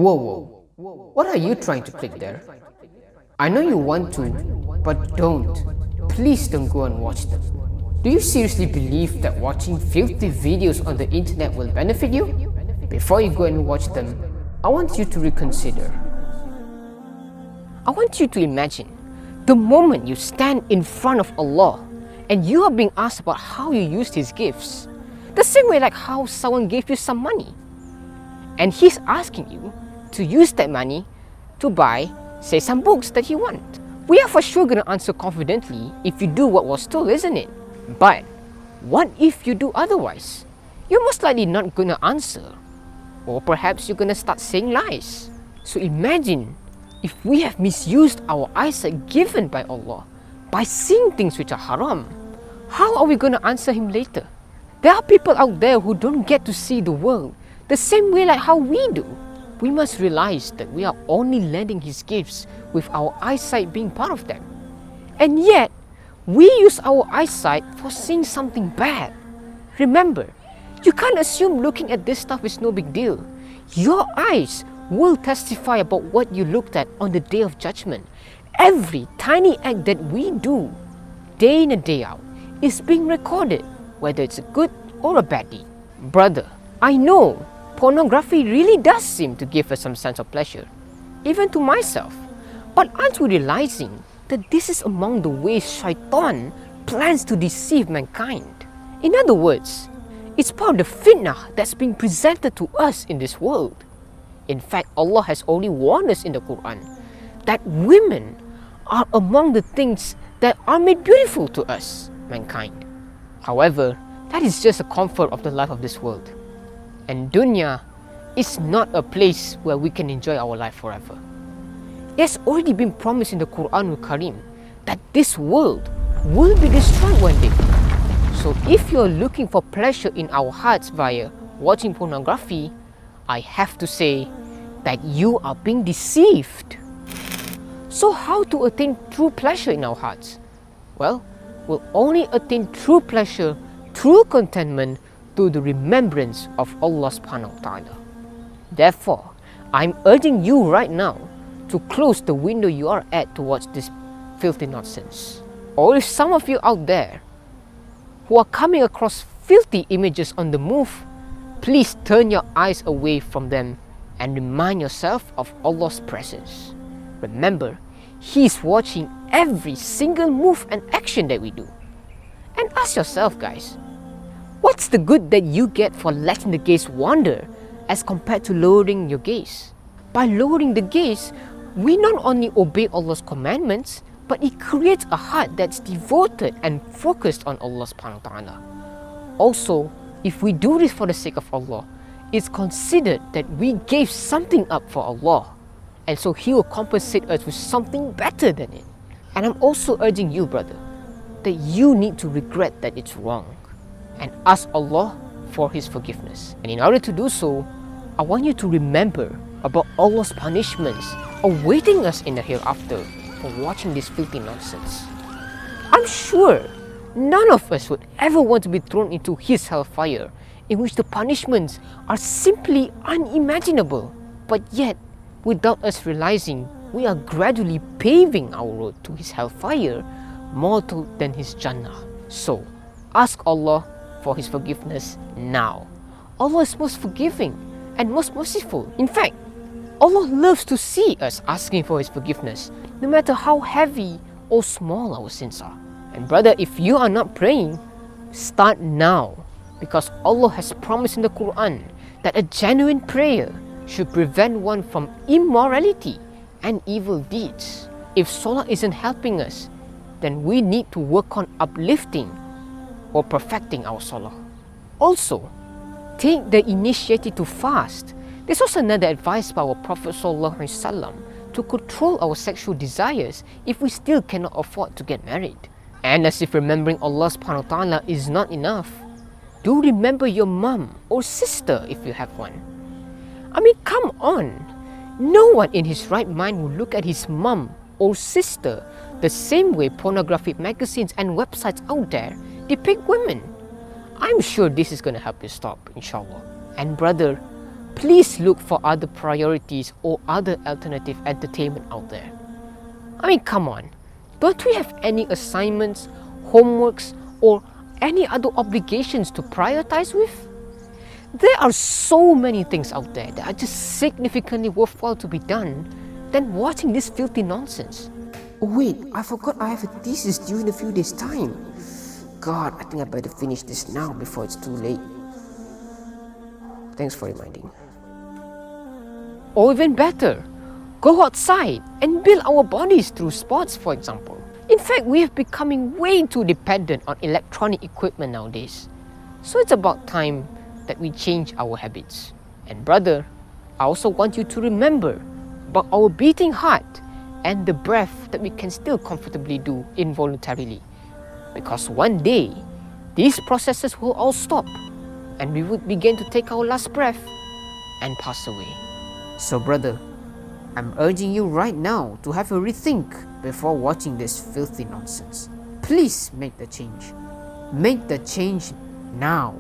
Whoa. What are you trying to click there? I know you want to, but don't. Please don't go and watch them. Do you seriously believe that watching filthy videos on the internet will benefit you? Before you go and watch them, I want you to reconsider. I want you to imagine the moment you stand in front of Allah and you are being asked about how you used His gifts. The same way like how someone gave you some money. And He's asking you to use that money to buy, say, some books that you want. We are for sure going to answer confidently if you do what was told, isn't it? But what if you do otherwise? You're most likely not going to answer. Or perhaps you're going to start saying lies. So imagine if we have misused our eyesight given by Allah by seeing things which are haram. How are we going to answer Him later? There are people out there who don't get to see the world the same way like how we do. We must realize that we are only lending His gifts with our eyesight being part of them. And yet, we use our eyesight for seeing something bad. Remember, you can't assume looking at this stuff is no big deal. Your eyes will testify about what you looked at on the Day of Judgment. Every tiny act that we do, day in and day out, is being recorded, whether it's a good or a bad deed. Brother, I know pornography really does seem to give us some sense of pleasure, even to myself. But aren't we realizing that this is among the ways Shaitan plans to deceive mankind? In other words, it's part of the fitnah that's being presented to us in this world. In fact, Allah has already warned us in the Quran that women are among the things that are made beautiful to us, mankind. However, that is just a comfort of the life of this world. And dunya is not a place where we can enjoy our life forever. It has already been promised in the Quran Karim that this world will be destroyed one day. So if you are looking for pleasure in our hearts via watching pornography, I have to say that you are being deceived. So how to attain true pleasure in our hearts? Well, we'll only attain true pleasure, true contentment through the remembrance of Allah subhanahu wa ta'ala. Therefore, I'm urging you right now to close the window you are at to watch this filthy nonsense. Or if some of you out there who are coming across filthy images on the move, please turn your eyes away from them and remind yourself of Allah's presence. Remember, He is watching every single move and action that we do. And ask yourself, guys, what's the good that you get for letting the gaze wander as compared to lowering your gaze? By lowering the gaze, we not only obey Allah's commandments, but it creates a heart that's devoted and focused on Allah subhanahu wa ta'ala. Also, if we do this for the sake of Allah, it's considered that we gave something up for Allah, and so He will compensate us with something better than it. And I'm also urging you, brother, that you need to regret that it's wrong and ask Allah for His forgiveness. And in order to do so, I want you to remember about Allah's punishments awaiting us in the hereafter for watching this filthy nonsense. I'm sure none of us would ever want to be thrown into His hellfire, in which the punishments are simply unimaginable. But yet, without us realizing, we are gradually paving our road to His hellfire more than His Jannah. So, ask Allah for His forgiveness now. Allah is most forgiving and most merciful. In fact, Allah loves to see us asking for His forgiveness, no matter how heavy or small our sins are. And brother, if you are not praying, start now, because Allah has promised in the Quran that a genuine prayer should prevent one from immorality and evil deeds. If Salah isn't helping us, then we need to work on uplifting or perfecting our Salah. Also, take the initiative to fast. This was another advice by our Prophet ﷺ to control our sexual desires if we still cannot afford to get married. And as if remembering Allah subhanahu wa ta'ala is not enough, do remember your mum or sister if you have one. I mean, come on. No one in his right mind will look at his mum or sister the same way pornographic magazines and websites out there depict women. I'm sure this is going to help you stop, inshallah. And brother, please look for other priorities or other alternative entertainment out there. I mean, come on, don't we have any assignments, homeworks, or any other obligations to prioritize with? There are so many things out there that are just significantly worthwhile to be done than watching this filthy nonsense. Oh wait, I forgot I have a thesis due in a few days' time. God, I think I better finish this now before it's too late. Thanks for reminding. Or even better, go outside and build our bodies through sports, for example. In fact, we are becoming way too dependent on electronic equipment nowadays. So it's about time that we change our habits. And brother, I also want you to remember about our beating heart and the breath that we can still comfortably do involuntarily. Because one day, these processes will all stop and we would begin to take our last breath and pass away. So brother, I'm urging you right now to have a rethink before watching this filthy nonsense. Please make the change. Make the change now.